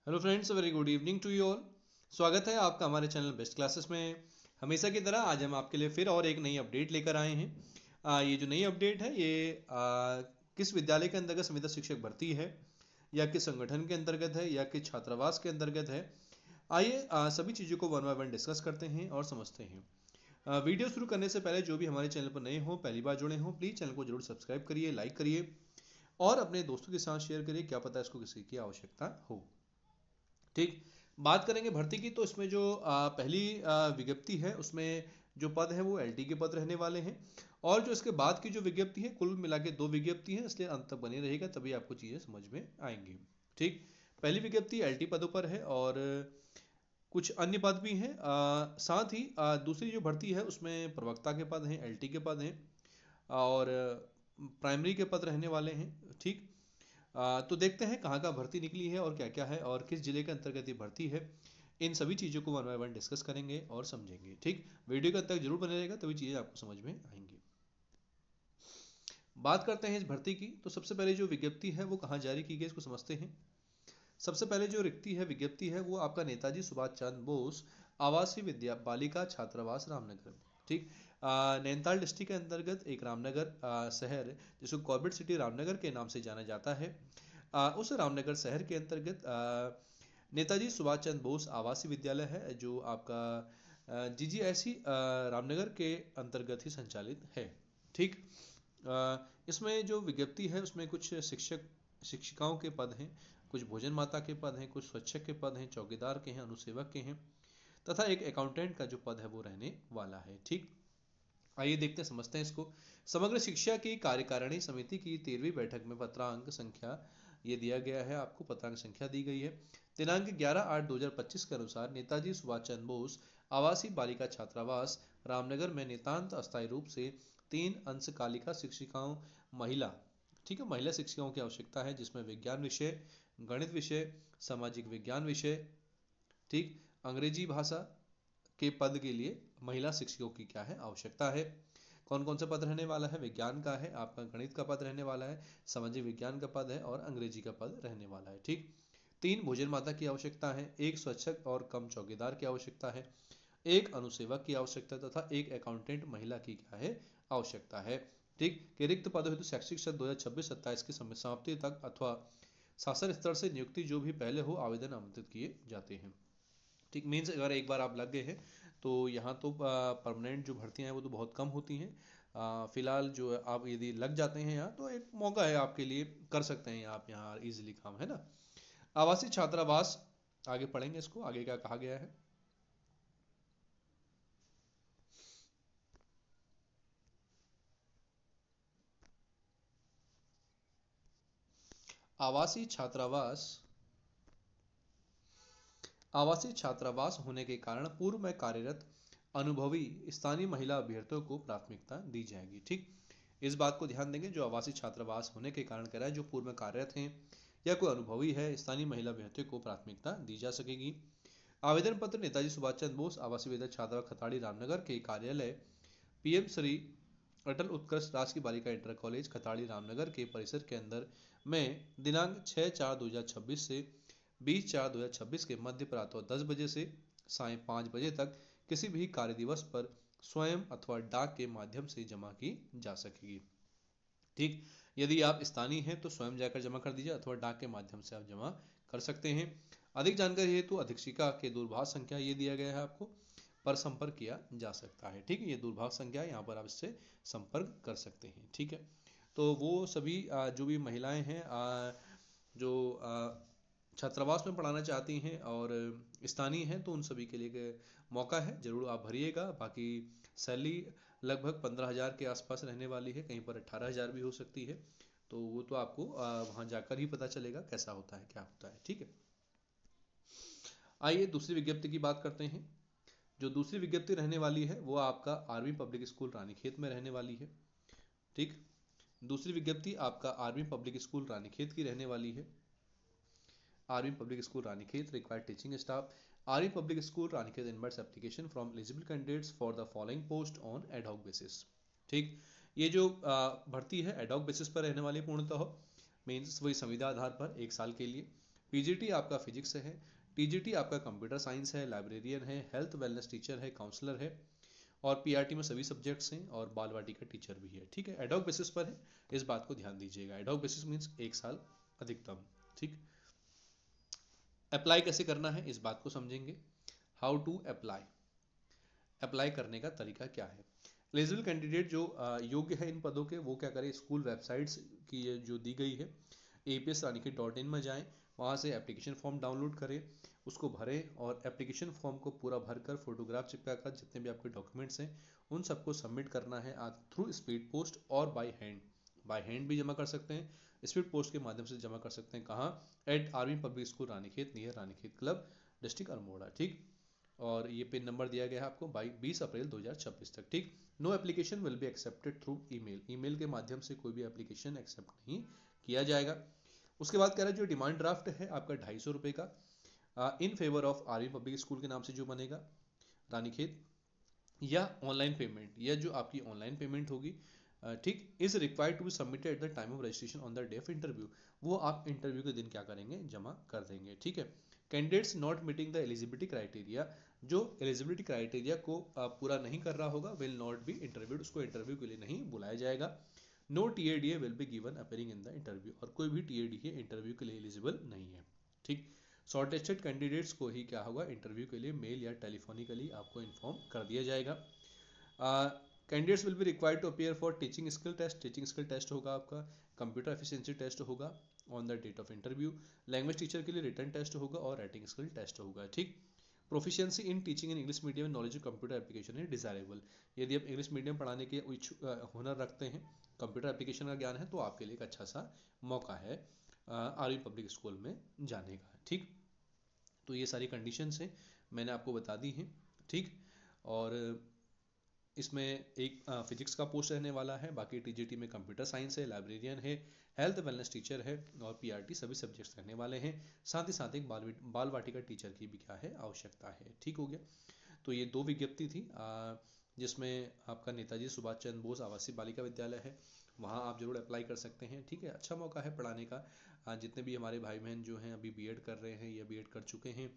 Hello friends, very good evening to you all. स्वागत है आपका हमारे चैनल बेस्ट क्लासेस में। हमेशा की तरह आज हम आपके लिए फिर और एक नई अपडेट लेकर आए हैं। ये जो नई अपडेट है ये किस विद्यालय के अंतर्गत संविदा शिक्षक भर्ती है, या किस संगठन के अंतर्गत है, या किस छात्रावास के अंतर्गत है। आइए सभी चीज़ों को वन बाय वन डिस्कस करते हैं और समझते हैं। वीडियो शुरू करने से पहले जो भी हमारे चैनल पर नए हों, पहली बार जुड़े हों, प्लीज़ चैनल को जरूर सब्सक्राइब करिए, लाइक करिए और अपने दोस्तों के साथ शेयर करिए। क्या पता इसको किसी की आवश्यकता हो। ठीक। बात करेंगे भर्ती की, तो इसमें जो पहली विज्ञप्ति है उसमें जो पद है वो एलटी के पद रहने वाले हैं। और जो इसके बाद की जो विज्ञप्ति है, कुल मिला के दो विज्ञप्ति है, इसलिए अंत तक बने रहेगा, तभी आपको चीज़ें समझ में आएंगी। ठीक। पहली विज्ञप्ति एलटी पदों पर है और कुछ अन्य पद भी हैं। साथ ही दूसरी जो भर्ती है उसमें प्रवक्ता के पद हैं, एलटी के पद हैं और प्राइमरी के पद रहने वाले हैं। ठीक। तो देखते हैं कहाँ का भर्ती निकली है और क्या क्या है और किस जिले के अंतर्गत ये भर्ती है। इन सभी चीज़ों को वन बाय वन डिस्कस करेंगे और समझेंगे। ठीक। वीडियो के अंत तक जरूर बने रहेगा, तभी चीज़ें आपको समझ में आएंगी। बात करते हैं इस भर्ती की, तो सबसे पहले जो विज्ञप्ति है वो कहाँ जारी की गई, इसको समझते हैं। सबसे पहले जो रिक्ति है, विज्ञप्ति है, वो आपका नेताजी सुभाष चंद्र बोस आवासीय विद्या बालिका छात्रावास रामनगर। ठीक। नैनीताल डिस्ट्रिक्ट के अंतर्गत एक रामनगर शहर, जिसको कॉर्बेट सिटी रामनगर के नाम से जाना जाता है, उस रामनगर शहर के अंतर्गत नेताजी सुभाष चंद्र बोस आवासीय विद्यालय है, जो आपका जीजीएसई रामनगर के अंतर्गत ही संचालित है। ठीक। इसमें जो विज्ञप्ति है उसमें कुछ शिक्षक शिक्षिकाओं के पद हैं, कुछ भोजन माता के पद हैं, कुछ स्वच्छक के पद हैं, चौकीदार के हैं, अनुसेवक के हैं, तथा एक अकाउंटेंट का जो पद है वो रहने वाला है। ठीक। आइए देखते हैं, समझते हैं इसको। समग्र शिक्षा की कार्यकारिणी समिति की 13वीं बैठक में पत्रांक संख्या ये दिया गया है, आपको पत्रांक संख्या दी गई है। दिनांक 11/8/2025 के अनुसार नेताजी सुभाष चंद्र बोस आवासीय बालिका छात्रावास रामनगर में नितांत अस्थायी रूप से 3 अंशकालिका शिक्षिकाओं महिला, ठीक है, महिला शिक्षिकाओं की आवश्यकता है, जिसमें विज्ञान विषय, गणित विषय, सामाजिक विज्ञान विषय, ठीक, अंग्रेजी भाषा के पद के लिए महिला शिक्षकों की क्या है आवश्यकता है। कौन कौन सा पद रहने वाला है, विज्ञान का है, आपका गणित का पद रहने वाला है, सामाजिक विज्ञान का पद है और अंग्रेजी का पद रहने वाला है। ठीक। 3 भोजन माता की आवश्यकता है, 1 स्वच्छक और कम चौकीदार की आवश्यकता है, 1 अनुसेवक की आवश्यकता तथा 1 अकाउंटेंट महिला की क्या है आवश्यकता है। ठीक। के रिक्त पदों हेतु शैक्षिक सत्र 2026-27 की समाप्ति तक अथवा शासन स्तर से नियुक्ति जो भी पहले हो आवेदन आमंत्रित किए जाते हैं। ठीक। मीन्स अगर एक बार आप लग गए हैं तो यहाँ तो परमानेंट जो भर्तियाँ हैं वो तो बहुत कम होती हैं। फिलहाल जो आप यदि लग जाते हैं यहाँ, तो एक मौका है आपके लिए, कर सकते हैं आप यहाँ इजीली काम, है ना। आवासीय छात्रावास, आगे पढ़ेंगे इसको, आगे क्या कहा गया है। आवासीय छात्रावास आवासीय छात्रावास होने के कारण पूर्व में कार्यरत अनुभवी स्थानीय महिला अभ्यर्थियों को प्राथमिकता दी जाएगी। ठीक। इस बात को ध्यान देंगे, जो आवासीय छात्रावास होने के कारण कह रहा है, जो पूर्व में कार्यरत हैं या कोई अनुभवी है स्थानीय महिला अभ्यर्थियों को प्राथमिकता दी जा सकेगी। आवेदन पत्र नेताजी सुभाष चंद्र बोस आवासीय विद्या छात्रावास खताड़ी रामनगर के कार्यालय पीएम श्री अटल उत्कृष्ट राजकीय बालिका इंटर कॉलेज खताड़ी रामनगर के परिसर के अंदर में दिनांक 6/4/2026 से 20/4/2026 के मध्य प्रातः 10 बजे से सायं 5 बजे तक किसी भी कार्य दिवस पर स्वयं अथवा डाक के माध्यम से जमा की जा सकेगी। ठीक। यदि आप स्थानीय हैं तो स्वयं जाकर जमा कर दीजिए अथवा डाक के माध्यम से आप जमा कर सकते हैं। अधिक जानकारी हेतु अधीक्षिका के दूरभाष संख्या ये दिया गया है, आपको पर संपर्क किया जा सकता है। ठीक है, ये दूरभाष संख्या है, यहाँ पर आप इससे संपर्क कर सकते हैं। ठीक है। तो वो सभी जो भी महिलाएं हैं जो छात्रावास में पढ़ाना चाहती हैं और स्थानीय हैं, तो उन सभी के लिए मौका है, जरूर आप भरिएगा। बाकी सैलरी लगभग 15,000 के आसपास रहने वाली है, कहीं पर 18,000 भी हो सकती है, तो वो तो आपको वहाँ जाकर ही पता चलेगा कैसा होता है, क्या होता है। ठीक है। आइए दूसरी विज्ञप्ति की बात करते हैं। जो दूसरी विज्ञप्ति रहने वाली है वो आपका आर्मी पब्लिक स्कूल रानीखेत में रहने वाली है। ठीक। दूसरी विज्ञप्ति आपका आर्मी पब्लिक स्कूल रानीखेत की रहने वाली है। Army Public School Ranikhet required teaching staff. Army Public School Ranikhet invites application from eligible candidates for the following post on ad hoc basis. ठीक। ये जो भर्ती है एडहॉक बेसिस पर रहने वाली, पूर्णतः मीन्स वही संविदा आधार पर 1 साल के लिए। पीजीटी आपका फिजिक्स है, टीजीटी आपका कंप्यूटर साइंस है, लाइब्रेरियन है, हेल्थ वेलनेस टीचर है, काउंसलर है, और पीआरटी में सभी सब्जेक्ट्स हैं और बाल वाटिका टीचर भी है। ठीक है, एडॉक बेसिस पर है, इस बात को ध्यान दीजिएगा। एडॉक बेसिस मीन्स 1 साल अधिकतम। ठीक, अप्लाई कैसे करना है इस बात को समझेंगे। हाउ टू अप्लाई, अप्लाई करने का तरीका क्या है। एलिजिबल कैंडिडेट जो योग्य है इन पदों के, वो क्या करें, स्कूल वेबसाइट्स की ये जो दी गई है APSRanikhet.in में जाएं, वहाँ से एप्लीकेशन फॉर्म डाउनलोड करें, उसको भरें और एप्लीकेशन फॉर्म को पूरा भरकर फोटोग्राफ चिपका कर जितने भी आपके डॉक्यूमेंट्स हैं उन सबको सबमिट करना है थ्रू स्पीड पोस्ट और बाय हैंड। बाय हैंड भी जमा कर सकते हैं, स्पीड पोस्ट के माध्यम से जमा कर सकते हैं। कहाँ, at Army Public School Ranikhet, near Ranikhet Club, district Almora. ठीक, और ये पिन नंबर दिया गया है आपको 20 अप्रैल 2026 तक। ठीक, no application will be accepted through email, email के माध्यम से कोई भी एप्लीकेशन एक्सेप्ट नहीं किया जाएगा। उसके बाद कह रहा है जो डिमांड ड्राफ्ट है आपका 250 रुपये का in favour of army Public school के नाम से जो बनेगा रानीखेत, या ऑनलाइन पेमेंट, या जो आपकी ऑनलाइन पेमेंट होगी, ठीक, is required to be submitted at the time of registration on the day of interview, वो आप इंटरव्यू के दिन क्या करेंगे, जमा कर देंगे। ठीक है, candidates not meeting the eligibility criteria, जो एलिजिबिलिटी क्राइटेरिया को पूरा नहीं कर रहा होगा, विल नॉट बी इंटरव्यूड, उसको इंटरव्यू के लिए नहीं बुलाया जाएगा। No TADA will be given appearing in the interview, और कोई भी TADA इंटरव्यू के लिए एलिजिबल नहीं है। ठीक, शॉर्टलिस्टेड कैंडिडेट्स को ही क्या होगा, इंटरव्यू के लिए मेल या टेलीफोनिकली आपको इन्फॉर्म कर दिया जाएगा। Candidates will be required to appear for teaching skill test, teaching skill test होगा आपका, कंप्यूटर एफिशिएंसी टेस्ट होगा on the date of interview, language teacher के लिए रिटन टेस्ट होगा और राइटिंग स्किल टेस्ट होगा। ठीक, proficiency in teaching in English medium, knowledge of computer application is desirable, यदि आप इंग्लिश मीडियम पढ़ाने के हुनर रखते हैं, कंप्यूटर एप्लीकेशन का ज्ञान है, तो आपके लिए एक अच्छा सा मौका है आर्मी पब्लिक स्कूल में जाने का। ठीक, तो ये सारी कंडीशंस हैं मैंने आपको बता दी हैं। ठीक, और इसमें एक फिजिक्स का पोस्ट रहने वाला है, बाकी टीजीटी में कंप्यूटर साइंस है, लाइब्रेरियन है, हेल्थ वेलनेस टीचर है और पीआरटी, सभी सब्जेक्ट्स रहने वाले हैं। साथ ही साथ एक बाल वाटिका टीचर की भी क्या है, आवश्यकता है। ठीक हो गया, तो ये 2 विज्ञप्ति थी जिसमें आपका नेताजी सुभाष चंद्र बोस आवासीय बालिका विद्यालय है, वहाँ आप जरूर अप्लाई कर सकते हैं। ठीक है, अच्छा मौका है पढ़ाने का। जितने भी हमारे भाई बहन जो हैं अभी बीएड कर रहे हैं या बीएड कर चुके हैं,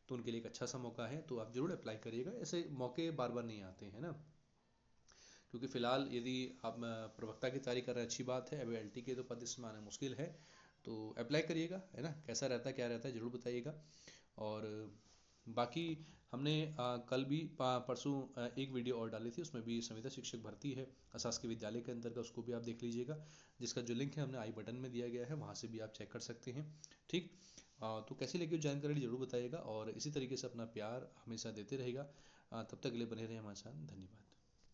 तो उनके लिए एक अच्छा सा मौका है, तो आप जरूर अप्लाई करिएगा। ऐसे मौके बार बार नहीं आते हैं ना, क्योंकि फिलहाल यदि आप प्रवक्ता की तैयारी कर रहे हैं अच्छी बात है, अभी LT के तो पद इसमें आना मुश्किल है, तो अप्लाई करिएगा, है ना। कैसा रहता है क्या रहता है ज़रूर बताइएगा। और बाकी हमने कल भी परसों एक वीडियो और डाली थी, उसमें भी संविदा शिक्षक भर्ती है शासकीय विद्यालय के अंदर का, उसको भी आप देख लीजिएगा, जिसका जो लिंक है हमने आई बटन में दिया गया है, वहाँ से भी आप चेक कर सकते हैं। ठीक, तो कैसी लगी जानकारी जरूर बताइएगा और इसी तरीके से अपना प्यार हमेशा देते रहेगा। तब तक के लिए बने रहें हमारे साथ, धन्यवाद।